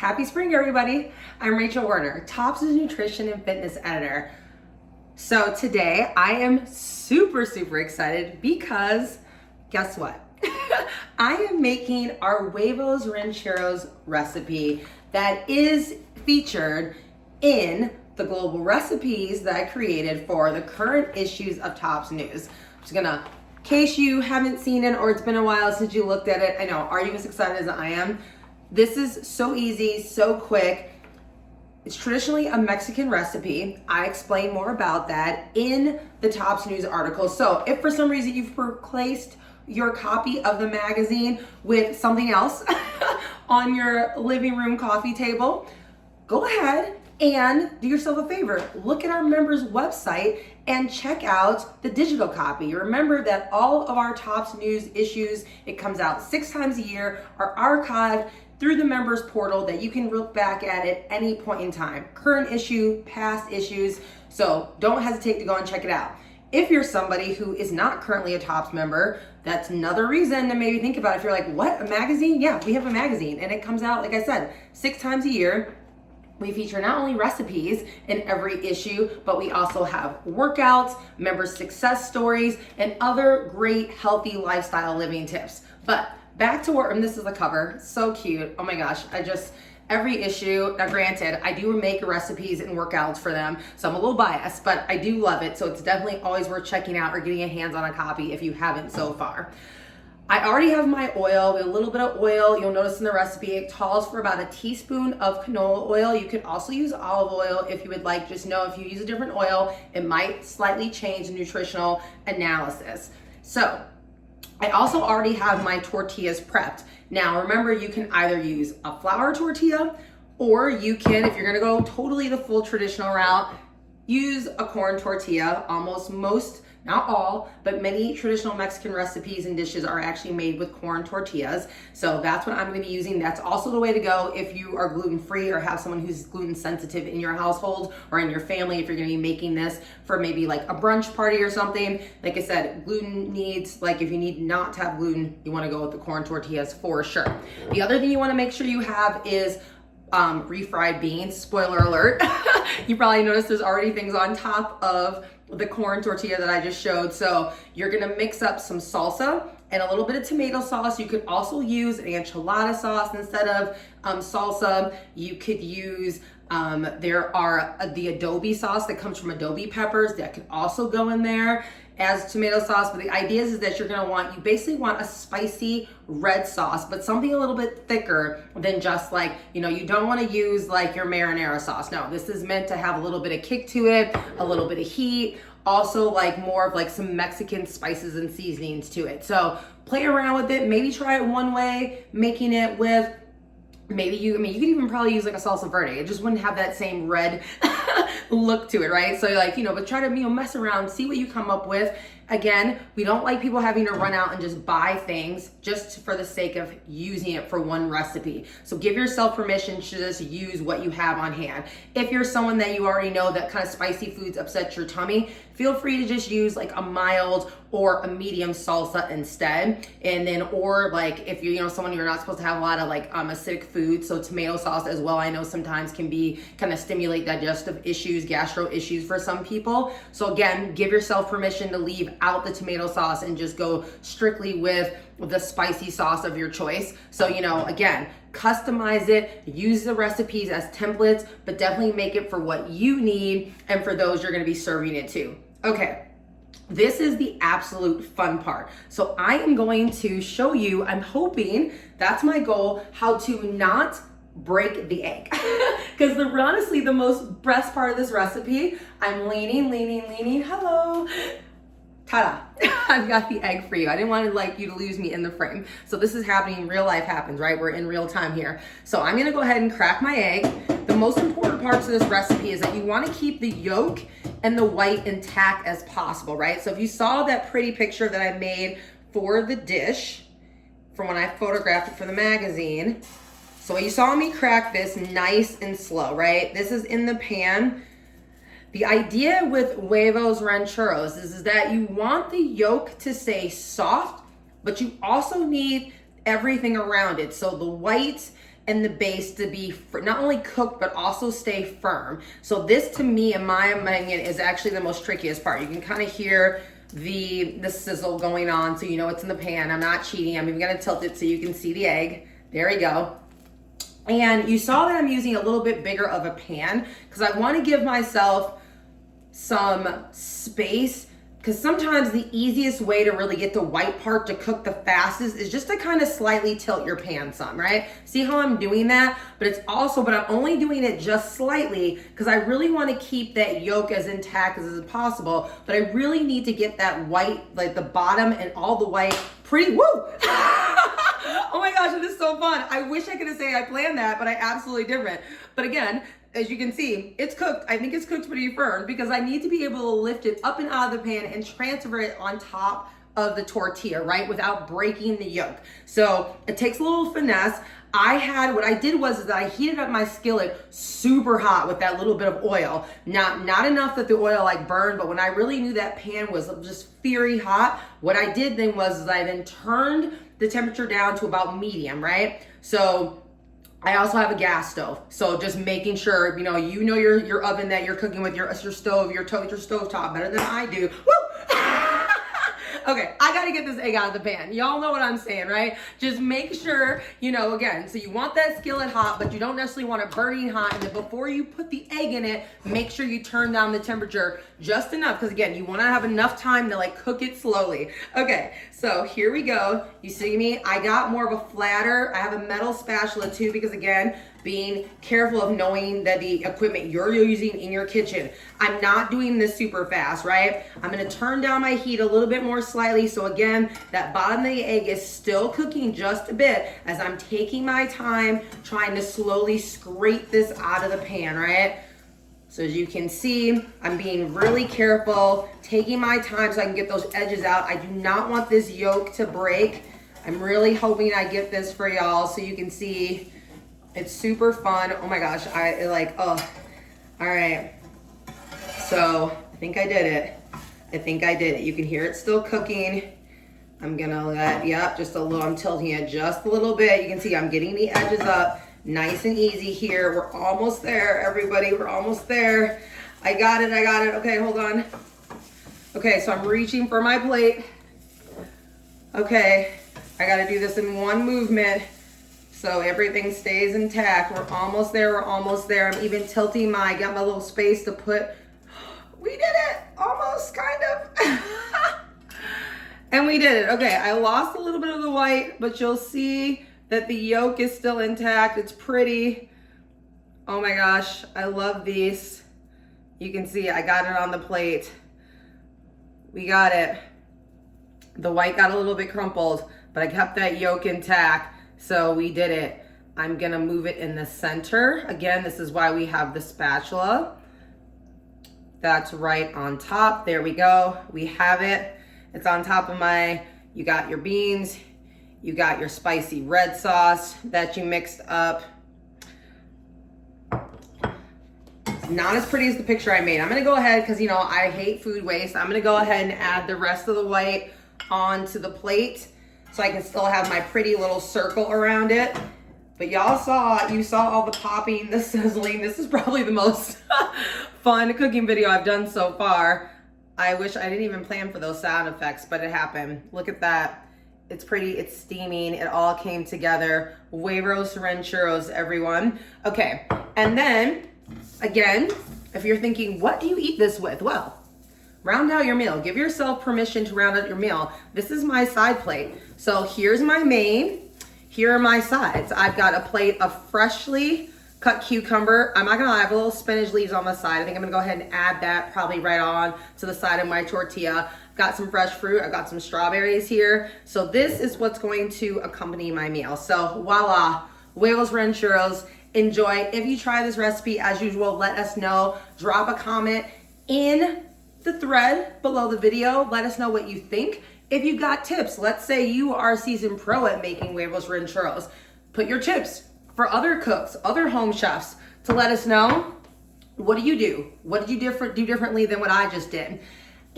Happy spring, everybody. I'm Rachel Werner, Tops' nutrition and fitness editor. So today I am super excited because guess what? I am making our Huevos Rancheros recipe that is featured in the global recipes that I created for the current issues of Tops News. I'm just gonna, in case you haven't seen it or it's been a while since you looked at it, I know, are you as excited as I am? This is so easy, so quick. It's traditionally a Mexican recipe. I explain more about that in the Tops News article. So if for some reason you've replaced your copy of the magazine with something else on your living room coffee table, go ahead and do yourself a favor. Look at our members' website and check out the digital copy. Remember that all of our Tops News issues, it comes out 6 times a year, are archived through the members portal that you can look back at any point in time. Current issue, past issues, so don't hesitate to go and check it out. If you're somebody who is not currently a Tops member, that's another reason to maybe think about it. If you're like, what, a magazine? Yeah, we have a magazine and it comes out, like I said, 6 times a year. We feature not only recipes in every issue, but we also have workouts, member success stories, and other great healthy lifestyle living tips. But back to work, and this is the cover, so cute. Oh my gosh, every issue, now granted, I do make recipes and workouts for them, so I'm a little biased, but I do love it. So it's definitely always worth checking out or getting your hands on a copy if you haven't so far. I already have my oil, with a little bit of oil. You'll notice in the recipe, it calls for about a teaspoon of canola oil. You could also use olive oil if you would like. Just know if you use a different oil, it might slightly change the nutritional analysis. So I also already have my tortillas prepped. Now remember, you can either use a flour tortilla or you can, if you're gonna go totally the full traditional route, use a corn tortilla. Most, not all, but many traditional Mexican recipes and dishes are actually made with corn tortillas. So that's what I'm gonna be using. That's also the way to go if you are gluten-free or have someone who's gluten sensitive in your household or in your family, if you're gonna be making this for maybe like a brunch party or something. Like I said, gluten needs, like if you need not to have gluten, you wanna go with the corn tortillas for sure. The other thing you wanna make sure you have is refried beans. Spoiler alert. You probably noticed there's already things on top of the corn tortilla that I just showed. So you're gonna mix up some salsa and a little bit of tomato sauce. You could also use an enchilada sauce instead of salsa. You could use, the adobe sauce that comes from adobe peppers that could also go in there as tomato sauce. But the idea is that you basically want a spicy red sauce, but something a little bit thicker than just like, you don't want to use like your marinara sauce. No, this is meant to have a little bit of kick to it, a little bit of heat, also like more of like some Mexican spices and seasonings to it. So play around with it. Maybe try it one way, making it with you could even probably use like a salsa verde. It just wouldn't have that same red look to it, right? So but try to, mess around, see what you come up with. Again, we don't like people having to run out and just buy things just for the sake of using it for one recipe. So give yourself permission to just use what you have on hand. If you're someone that you already know that kind of spicy foods upset your tummy, feel free to just use like a mild or a medium salsa instead. And then, or like if you're, someone you're not supposed to have a lot of like acidic food, so tomato sauce as well, I know sometimes can be kind of stimulate digestive issues, gastro issues for some people. So again, give yourself permission to leave out the tomato sauce and just go strictly with the spicy sauce of your choice. So, again, customize it, use the recipes as templates, but definitely make it for what you need and for those you're gonna be serving it to. Okay, this is the absolute fun part. So I am going to show you, I'm hoping, that's my goal, how to not break the egg. Because honestly, the most best part of this recipe, I'm leaning, hello. Ta-da, I've got the egg for you. I didn't want you to lose me in the frame. So this is happening, real life happens, right? We're in real time here. So I'm gonna go ahead and crack my egg. The most important parts of this recipe is that you wanna keep the yolk and the white intact as possible, right? So if you saw that pretty picture that I made for the dish, from when I photographed it for the magazine, so you saw me crack this nice and slow, right? This is in the pan. The idea with Huevos Rancheros is that you want the yolk to stay soft, but you also need everything around it. So the white and the base to be not only cooked but also stay firm. So this, to me, in my opinion, is actually the most trickiest part. You can kind of hear the sizzle going on, so you know it's in the pan. I'm not cheating. I'm even gonna tilt it so you can see the egg. There we go. And you saw that I'm using a little bit bigger of a pan because I want to give myself some space, because sometimes the easiest way to really get the white part to cook the fastest is just to kind of slightly tilt your pan some, right? See how I'm doing that? But it's also, but I'm only doing it just slightly because I really want to keep that yolk as intact as possible, but I really need to get that white, like the bottom and all the white pretty, woo! Oh my gosh, it is so fun. I wish I could have said I planned that, but I absolutely didn't. But again, as you can see, it's cooked. I think it's cooked pretty firm because I need to be able to lift it up and out of the pan and transfer it on top of the tortilla, right? Without breaking the yolk. So it takes a little finesse. What I did was that I heated up my skillet super hot with that little bit of oil. Not enough that the oil like burned, but when I really knew that pan was just fiery hot, what I did then was I then turned the temperature down to about medium, right? So I also have a gas stove, so just making sure, you know your oven that you're cooking with, your stove, your stove top better than I do. Woo! Okay, I gotta get this egg out of the pan. Y'all know what I'm saying, right? Just make sure, again, so you want that skillet hot, but you don't necessarily want it burning hot. And then before you put the egg in it, make sure you turn down the temperature just enough, because again, you wanna have enough time to like cook it slowly. Okay, so here we go. You see me? I got more of a flatter. I have a metal spatula too, because again, being careful of knowing that the equipment you're using in your kitchen. I'm not doing this super fast, right? I'm gonna turn down my heat a little bit more slightly. So again, that bottom of the egg is still cooking just a bit as I'm taking my time trying to slowly scrape this out of the pan, right? So as you can see, I'm being really careful, taking my time so I can get those edges out. I do not want this yolk to break. I'm really hoping I get this for y'all so you can see. It's super fun. Oh my gosh, all right. So I think I did it. You can hear it still cooking. I'm gonna just a little, I'm tilting it just a little bit. You can see I'm getting the edges up nice and easy here. We're almost there, everybody. We're almost there. I got it. Okay, hold on. Okay, so I'm reaching for my plate. Okay, I gotta do this in one movement so everything stays intact. We're almost there. I'm even tilting got my little space to put. We did it, almost, kind of. And we did it. Okay, I lost a little bit of the white, but you'll see that the yolk is still intact. It's pretty. Oh my gosh, I love these. You can see I got it on the plate. We got it. The white got a little bit crumpled, but I kept that yolk intact. So we did it. I'm gonna move it in the center. Again, this is why we have the spatula. That's right on top. There we go. We have it. It's on top of you got your beans, you got your spicy red sauce that you mixed up. It's not as pretty as the picture I made. I'm gonna go ahead, because I hate food waste. I'm gonna go ahead and add the rest of the white onto the plate so I can still have my pretty little circle around it. But you saw all the popping, the sizzling. This is probably the most fun cooking video I've done so far. I wish I didn't even plan for those sound effects, but it happened. Look at that. It's pretty, it's steaming. It all came together. Huevos Rancheros, everyone. Okay, and then, again, if you're thinking, what do you eat this with? Well, round out your meal. Give yourself permission to round out your meal. This is my side plate. So here's my main. Here are my sides. I've got a plate of freshly cut cucumber. I'm not gonna lie, I have a little spinach leaves on the side. I think I'm gonna go ahead and add that probably right on to the side of my tortilla. I've got some fresh fruit. I've got some strawberries here. So this is what's going to accompany my meal. So voila, Huevos Rancheros. Enjoy. If you try this recipe, as usual, let us know. Drop a comment in the thread below the video. Let us know what you think. If you got tips, let's say you are a seasoned pro at making Huevos Rancheros, put your tips for other cooks, other home chefs, to let us know, what do you do? What did you do differently than what I just did?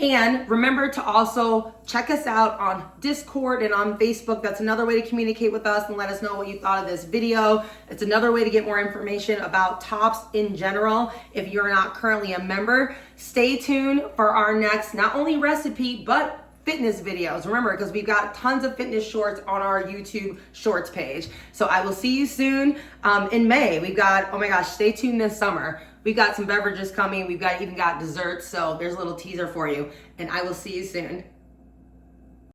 And remember to also check us out on Discord and on Facebook. That's another way to communicate with us and let us know what you thought of this video. It's another way to get more information about Tops in general. If you're not currently a member, stay tuned for our next, not only recipe, but fitness videos. Remember, because we've got tons of fitness shorts on our YouTube shorts page. So I will see you soon. In May, we've got, oh my gosh, stay tuned this summer. We've got some beverages coming. We've even got desserts. So there's a little teaser for you. And I will see you soon.